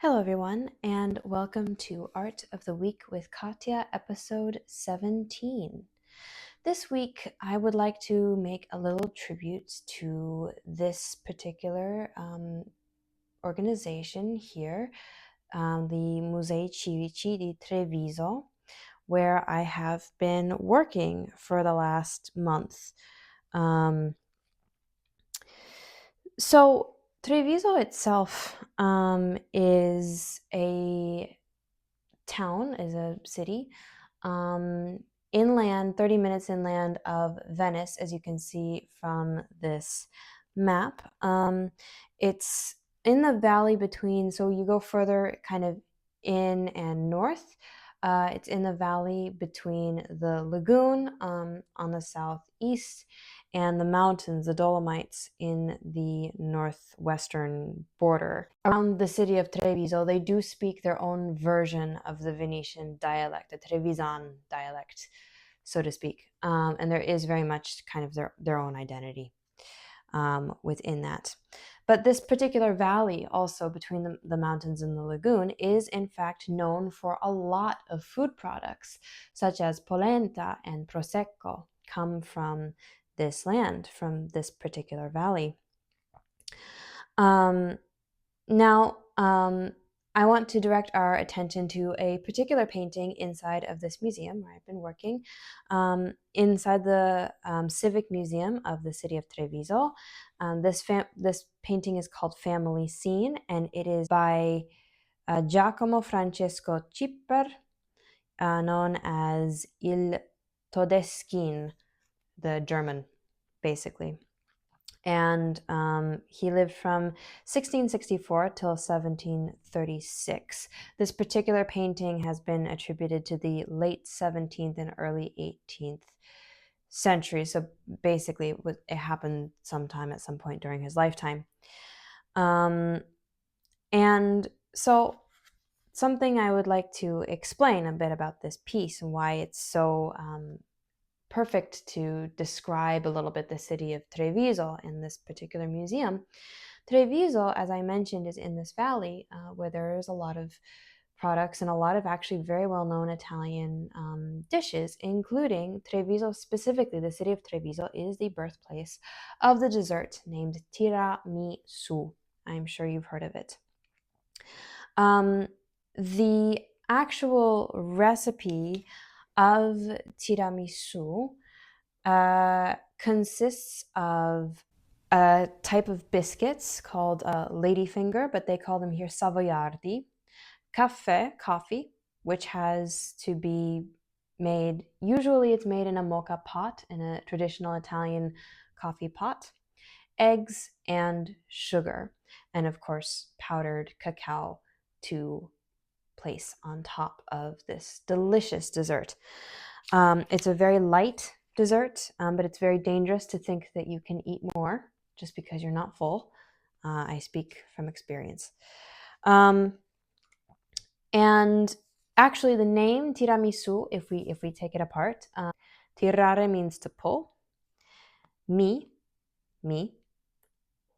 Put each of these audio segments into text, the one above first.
Hello, everyone, and welcome to Art of the Week with Katya, episode 17. This week, I would like to make a little tribute to this particular organization here, the Musei Civici di Treviso, where I have been working for the last month. So Treviso itself is a town, is a city, inland, 30 minutes inland of Venice, as you can see from this map. It's in the valley between, so you go further kind of in and north. It's in the valley between the lagoon on the southeast and the mountains, the Dolomites, in the northwestern border. Around the city of Treviso, they do speak their own version of the Venetian dialect, the Trevisan dialect, so to speak. And there is very much kind of their own identity within that. But this particular valley, also between the mountains and the lagoon, is in fact known for a lot of food products, such as polenta and prosecco, come from this land, from this particular valley. Now, I want to direct our attention to a particular painting inside of this museum where I've been working, inside the Civic Museum of the city of Treviso. This painting is called Family Scene, and it is by Giacomo Francesco Cipper, known as Il Todeschin, the German, basically. And he lived from 1664 till 1736. This particular painting has been attributed to the late 17th and early 18th century. So basically, it happened sometime at some point during his lifetime. And so something I would like to explain a bit about this piece and why it's so perfect to describe a little bit the city of Treviso in this particular museum. Treviso, as I mentioned, is in this valley where there is a lot of products and a lot of actually very well-known Italian dishes, including Treviso specifically. The city of Treviso is the birthplace of the dessert named tiramisu. I'm sure you've heard of it. The actual recipe of tiramisu consists of a type of biscuits called ladyfinger, but they call them here savoiardi, caffè, coffee, which has to be made, usually it's made in a mocha pot, in a traditional Italian coffee pot, eggs and sugar, and of course powdered cacao to place on top of this delicious dessert. It's a very light dessert, but it's very dangerous to think that you can eat more just because you're not full. I speak from experience. And actually, the name tiramisu, if we take it apart, tirare means to pull, me,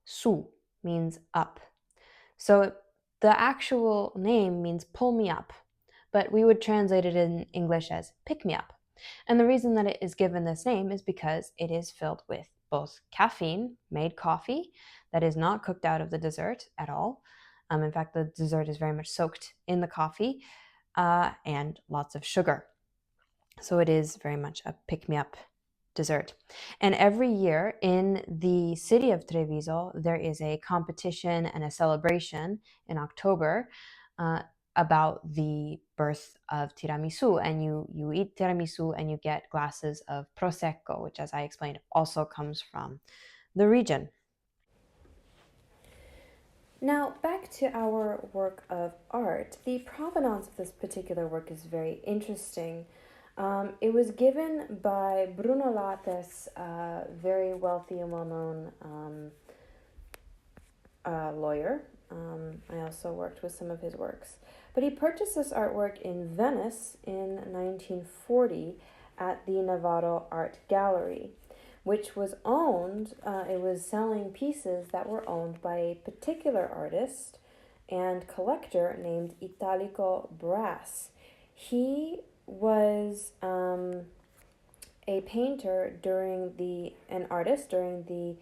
su means up. So the actual name means pull me up, but we would translate it in English as pick me up. And the reason that it is given this name is because it is filled with both caffeine, made coffee, that is not cooked out of the dessert at all. In fact, the dessert is very much soaked in the coffee, and lots of sugar. So it is very much a pick-me-up dessert. And every year in the city of Treviso, there is a competition and a celebration in October about the birth of tiramisu. And you eat tiramisu and you get glasses of prosecco, which, as I explained, also comes from the region. Now, back to our work of art. The provenance of this particular work is very interesting. It was given by Bruno Lattes, a very wealthy and well-known lawyer. I also worked with some of his works. But he purchased this artwork in Venice in 1940 at the Novato Art Gallery, which was owned, it was selling pieces that were owned by a particular artist and collector named Italico Brass. He was a painter an artist during the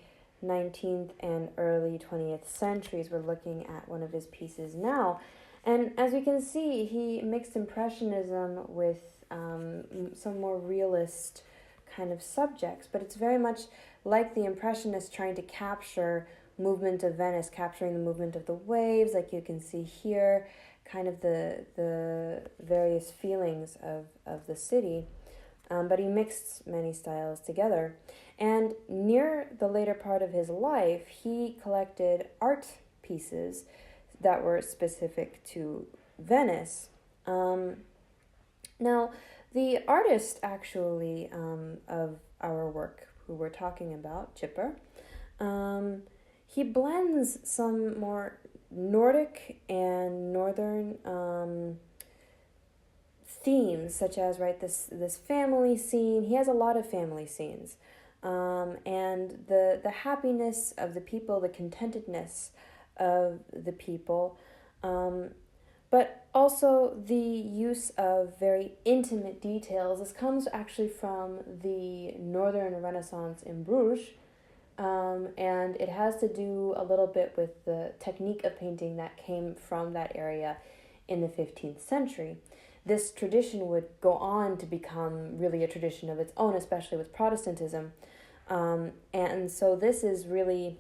19th and early 20th centuries. We're looking at one of his pieces now. And as we can see, he mixed Impressionism with some more realist kind of subjects, but it's very much like the Impressionists trying to capture movement of Venice, capturing the movement of the waves, like you can see here, kind of the various feelings of the city. But he mixed many styles together. And near the later part of his life, he collected art pieces that were specific to Venice. Now, the artist actually of our work, who we're talking about, Chipper, he blends some more Nordic and Northern themes, such as this family scene. He has a lot of family scenes, and the happiness of the people, the contentedness of the people, but also the use of very intimate details. This comes actually from the Northern Renaissance in Bruges, and it has to do a little bit with the technique of painting that came from that area in the 15th century. This tradition would go on to become really a tradition of its own, especially with Protestantism. And so this is really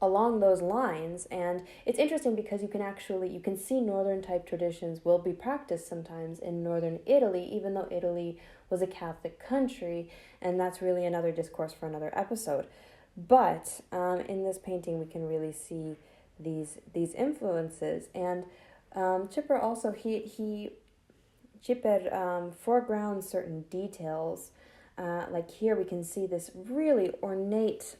along those lines, and it's interesting because you can see northern type traditions will be practiced sometimes in northern Italy, even though Italy was a Catholic country, and that's really another discourse for another episode. But in this painting we can really see these influences, and Chipper also Chipper foregrounds certain details. Like here we can see this really ornate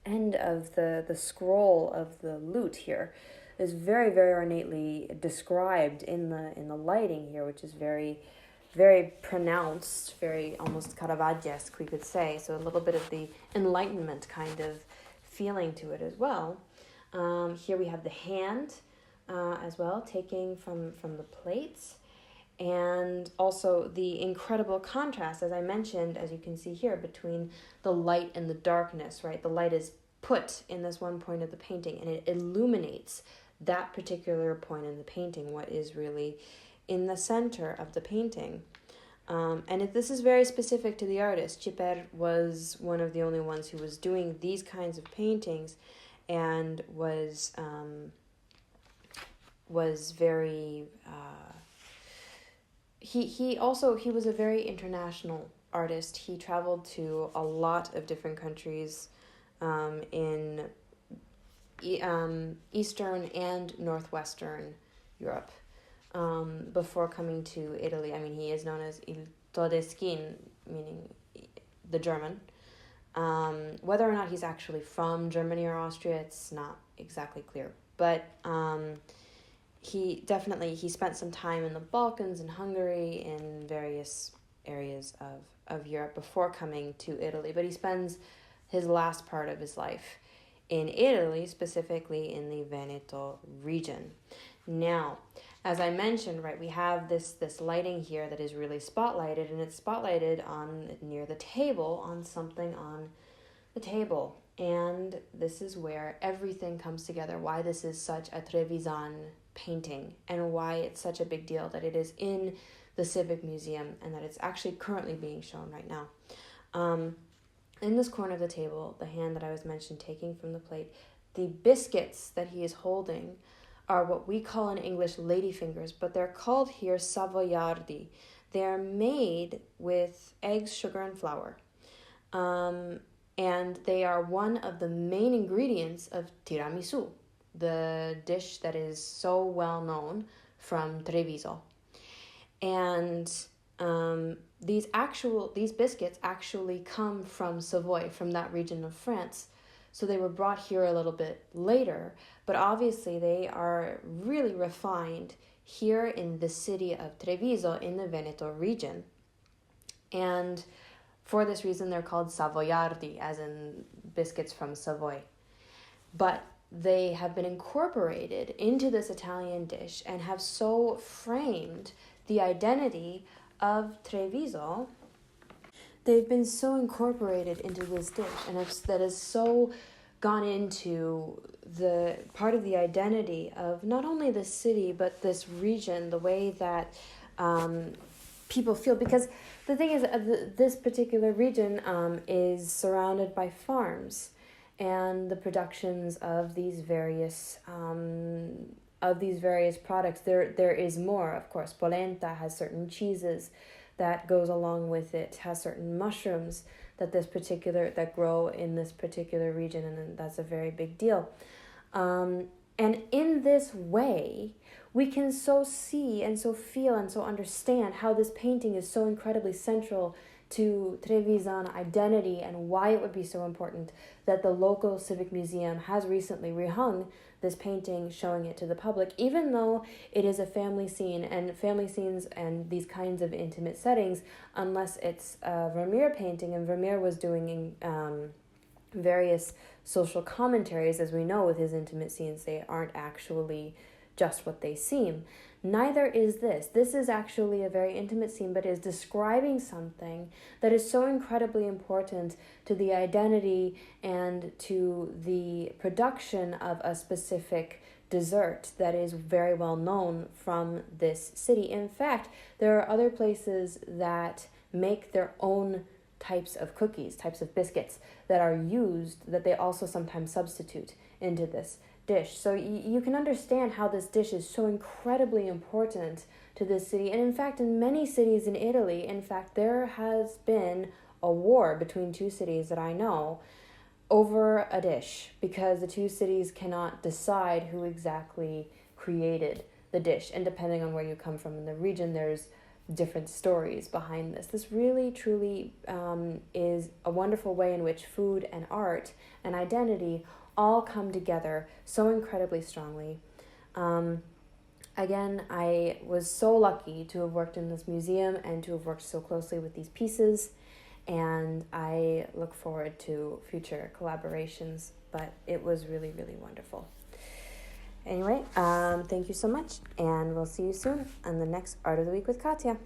end of the scroll of the lute here is very, very ornately described in the lighting here, which is very, very pronounced, very almost Caravaggio-esque, we could say. So a little bit of the Enlightenment kind of feeling to it as well. Here we have the hand as well, taking from the plates. And also the incredible contrast, as I mentioned, as you can see here, between the light and the darkness, right? The light is put in this one point of the painting, and it illuminates that particular point in the painting, what is really in the center of the painting. This is very specific to the artist. Chipper was one of the only ones who was doing these kinds of paintings, and was very... He was a very international artist. He traveled to a lot of different countries in Eastern and Northwestern Europe before coming to Italy. I mean, he is known as Il Todeschin, meaning the German. Whether or not he's actually from Germany or Austria, it's not exactly clear. But he spent some time in the Balkans and Hungary, in various areas of Europe before coming to Italy. But he spends his last part of his life in Italy, specifically in the Veneto region. Now, as I mentioned, right, we have this lighting here that is really spotlighted, and it's spotlighted near the table, on something on the table. And this is where everything comes together, why this is such a Trevisan painting, and why it's such a big deal that it is in the Civic Museum, and that it's actually currently being shown right now. In this corner of the table, the hand that I was mentioned taking from the plate, the biscuits that he is holding are what we call in English ladyfingers, but they're called here savoiardi. They are made with eggs, sugar, and flour. And they are one of the main ingredients of tiramisu, the dish that is so well known from Treviso. And these biscuits actually come from Savoy, from that region of France. So they were brought here a little bit later, but obviously they are really refined here in the city of Treviso in the Veneto region. And for this reason, they're called savoiardi, as in biscuits from Savoy. But they have been incorporated into this Italian dish and have so framed the identity of Treviso. They've been so incorporated into this dish, and that has so gone into the part of the identity of not only the city but this region, the way that people feel. Because the thing is, this particular region is surrounded by farms, and the productions of these various products. There is more, of course. Polenta has certain cheeses that goes along with it, has certain mushrooms that grow in this particular region, and that's a very big deal. And in this way, we can so see and so feel and so understand how this painting is so incredibly central to Trevisan identity, and why it would be so important that the local civic museum has recently rehung this painting, showing it to the public, even though it is a family scene, and family scenes and these kinds of intimate settings, unless it's a Vermeer painting, and Vermeer was doing various social commentaries, as we know, with his intimate scenes. They aren't actually just what they seem. Neither is this. This is actually a very intimate scene, but is describing something that is so incredibly important to the identity and to the production of a specific dessert that is very well known from this city. In fact, there are other places that make their own types of cookies, types of biscuits that are used, that they also sometimes substitute into this dish. So you can understand how this dish is so incredibly important to this city. And in fact, in many cities in Italy, in fact, there has been a war between two cities that I know over a dish, because the two cities cannot decide who exactly created the dish. And depending on where you come from in the region, there's different stories behind this. This really, truly is a wonderful way in which food and art and identity all come together so incredibly strongly. Again, I was so lucky to have worked in this museum and to have worked so closely with these pieces, and I look forward to future collaborations, but it was really, really wonderful. Anyway, thank you so much, and we'll see you soon on the next Art of the Week with Katya.